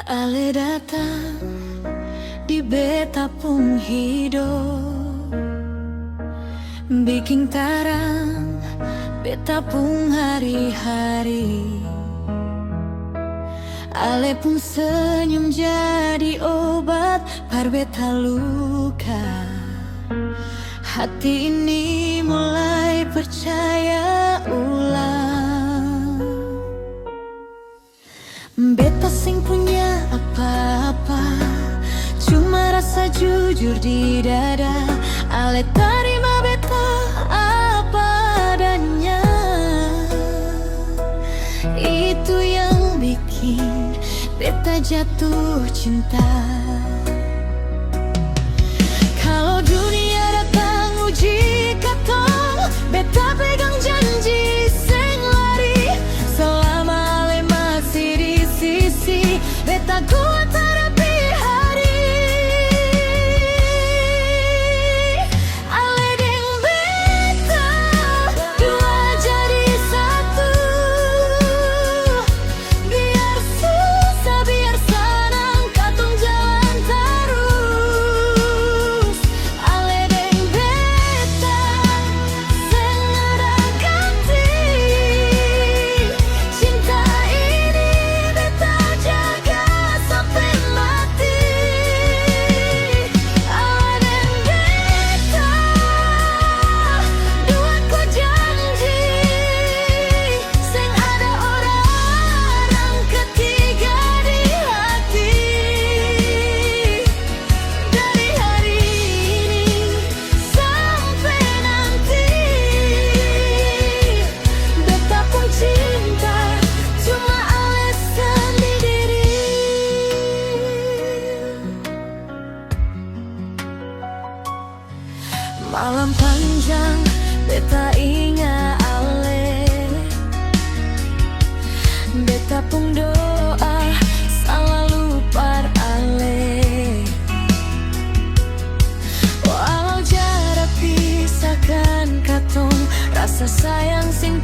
Ale datang di beta pung hidup, bikin tarang beta pung hari-hari. Ale pun senyum jadi obat par beta luka. Hati ini mulai percaya ulang. Beta sing punya apa-apa, cuma rasa jujur di dada. Ale terima beta apa adanya. Itu yang bikin beta jatuh cinta. Kalau dunia datang uji katong, beta pegang janji seng lari. Selama ale masih di sisi, beta kuat hadapi hari. Ale deng beta, dua jadi satu. Biar susah, biar senang, katong jalan terus. Ale deng beta, seng ada ganti. Cinta ini beta jaga sampai mati. Ale deng beta, dua ku janji, seng ada orang ketiga di hati. Dari hari ini sampai nanti, beta pun cinta cuma ale sendiri. Malam panjang beta ingat ale, beta pun doa selalu par ale. Walau jarak pisahkan katong, rasa sayang sing